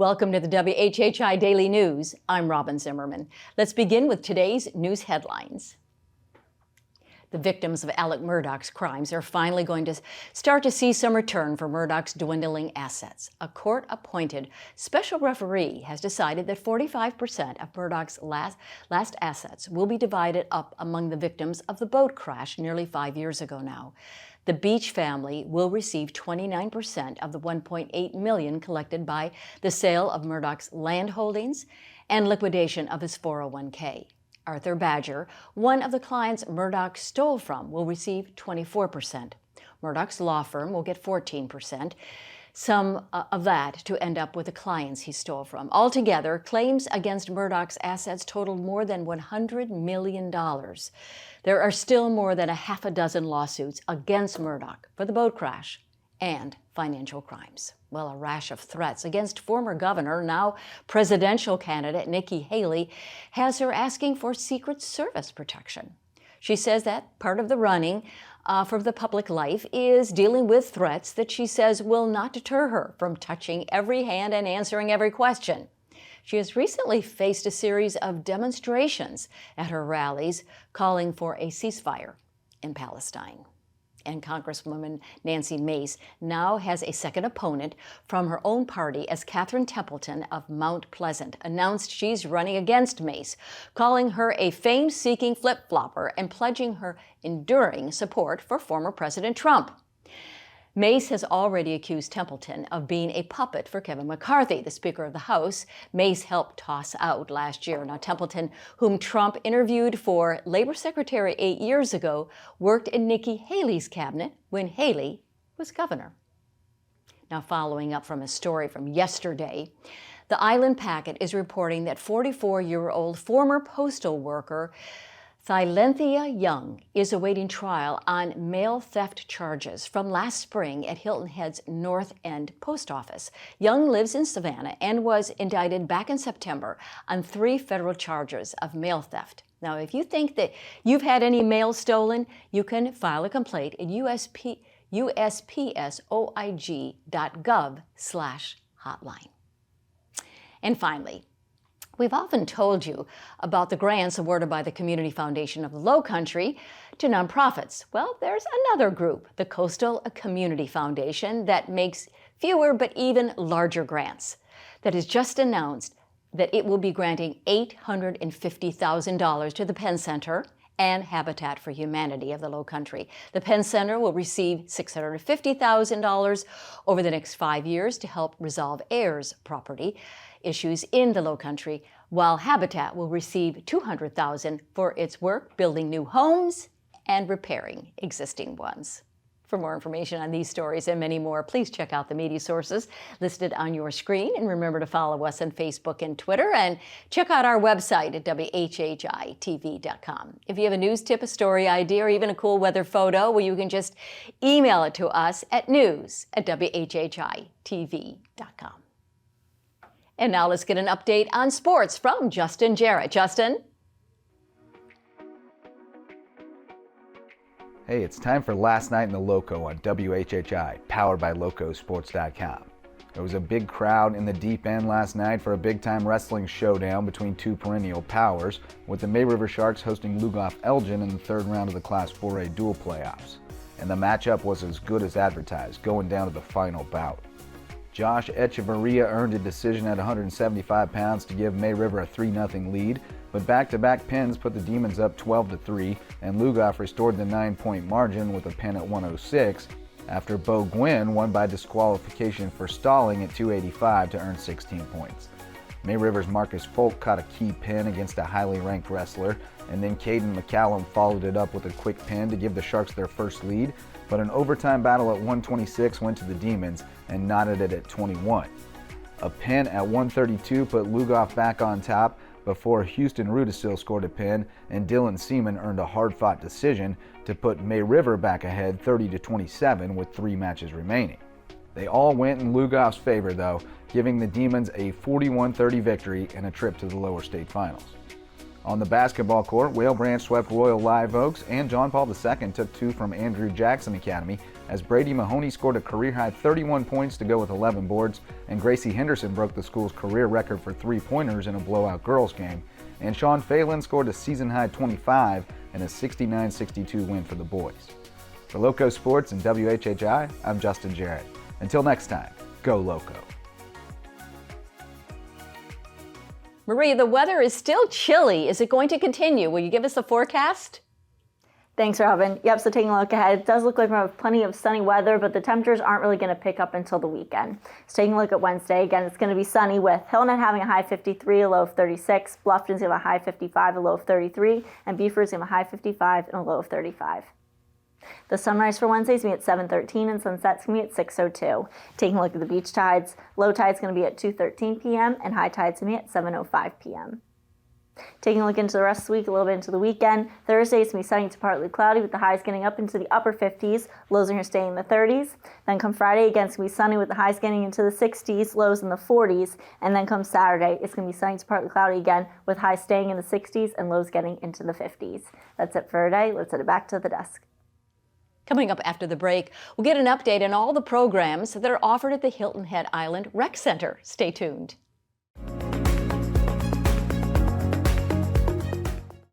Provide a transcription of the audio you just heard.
Welcome to the WHHI Daily News. I'm Robyn Zimmerman. Let's begin with today's news headlines. The victims of Alec Murdaugh's crimes are finally going to start to see some return for Murdaugh's dwindling assets. A court-appointed special referee has decided that 45% of Murdaugh's last assets will be divided up among the victims of the boat crash nearly 5 years ago now. The Beach family will receive 29% of the $1.8 million collected by the sale of Murdaugh's land holdings and liquidation of his 401k. Arthur Badger, one of the clients Murdaugh stole from, will receive 24%. Murdaugh's law firm will get 14%, some of that to end up with the clients he stole from. Altogether, claims against Murdaugh's assets totaled more than $100 million. There are still more than a half a dozen lawsuits against Murdaugh for the boat crash and financial crimes. Well, a rash of threats against former governor, now presidential candidate Nikki Haley, has her asking for Secret Service protection. She says that part of the running for the public life is dealing with threats that she says will not deter her from touching every hand and answering every question. She has recently faced a series of demonstrations at her rallies calling for a ceasefire in Palestine. And Congresswoman Nancy Mace now has a second opponent from her own party as Catherine Templeton of Mount Pleasant announced she's running against Mace, calling her a fame-seeking flip-flopper and pledging her enduring support for former President Trump. Mace has already accused Templeton of being a puppet for Kevin McCarthy, the Speaker of the House Mace helped toss out last year. Now, Templeton, whom Trump interviewed for Labor Secretary 8 years ago, worked in Nikki Haley's cabinet when Haley was governor. Now, following up from a story from yesterday, the Island Packet is reporting that 44-year-old former postal worker Thylenthia Young is awaiting trial on mail theft charges from last spring at Hilton Head's North End Post Office. Young lives in Savannah and was indicted back in September on 3 federal charges of mail theft. Now, if you think that you've had any mail stolen, you can file a complaint at USPSOIG.gov/hotline. And finally, we've often told you about the grants awarded by the Community Foundation of the Lowcountry to nonprofits. Well, there's another group, the Coastal Community Foundation, that makes fewer but even larger grants, that has just announced that it will be granting $850,000 to the Penn Center and Habitat for Humanity of the Lowcountry. The Penn Center will receive $650,000 over the next 5 years to help resolve heirs property issues in the Lowcountry, while Habitat will receive $200,000 for its work building new homes and repairing existing ones. For more information on these stories and many more, please check out the media sources listed on your screen. And remember to follow us on Facebook and Twitter, and check out our website at WHHI-TV.com. If you have a news tip, a story idea, or even a cool weather photo, well, you can just email it to us at news@WHHI-TV.com. And now let's get an update on sports from Justin Jarrett. Justin? Hey, it's time for Last Night in the Lowco on WHHI, powered by LowcoSports.com. There was a big crowd in the deep end last night for a big-time wrestling showdown between two perennial powers, with the May River Sharks hosting Lugoff-Elgin in the third round of the Class 4A dual playoffs. And the matchup was as good as advertised, going down to the final bout. Josh Echeverria earned a decision at 175 pounds to give May River a 3-0 lead, but back-to-back pins put the Demons up 12-3, and Lugoff restored the 9-point margin with a pin at 106, after Beau Gwynn won by disqualification for stalling at 285 to earn 16 points. May River's Marcus Foulk caught a key pin against a highly ranked wrestler, and then Kaiden McCallum followed it up with a quick pin to give the Sharks their first lead, but an overtime battle at 126 went to the Demons and knotted it at 21. A pin at 132 put Lugoff back on top before Houston Rudisill scored a pin, and Dillon Seman earned a hard-fought decision to put May River back ahead 30-27 with 3 matches remaining. They all went in Lugoff's favor, though, giving the Demons a 41-30 victory and a trip to the lower state finals. On the basketball court, Whale Branch swept Royal Live Oaks, and John Paul II took 2 from Andrew Jackson Academy as Brady Mahoney scored a career-high 31 points to go with 11 boards, and Gracie Henderson broke the school's career record for three-pointers in a blowout girls game, and Sean Phelan scored a season-high 25 and a 69-62 win for the boys. For Lowco Sports and WHHI, I'm Justin Jarrett. Until next time, go Lowco. Maria, the weather is still chilly. Is it going to continue? Will you give us a forecast? Thanks, Robyn. Yep, so taking a look ahead, it does look like we have plenty of sunny weather, but the temperatures aren't really going to pick up until the weekend. So taking a look at Wednesday, again, it's going to be sunny with Hillnet having a high 53, a low of 36, Bluffton's going to have a high 55, a low of 33, and Beaufort's going to have a high 55 and a low of 35. The sunrise for Wednesday is going to be at 7:13 and sunset's going to be at 6:02. Taking a look at the beach tides, low tide's going to be at 2:13 p.m. and high tide's going to be at 7:05 p.m. Taking a look into the rest of the week, a little bit into the weekend, Thursday is going to be sunny to partly cloudy with the highs getting up into the upper 50s, lows are going to stay in the 30s. Then come Friday, again, it's going to be sunny with the highs getting into the 60s, lows in the 40s. And then come Saturday, it's going to be sunny to partly cloudy again with highs staying in the 60s and lows getting into the 50s. That's it for today. Let's head it back to the desk. Coming up after the break, we'll get an update on all the programs that are offered at the Hilton Head Island Rec Center. Stay tuned.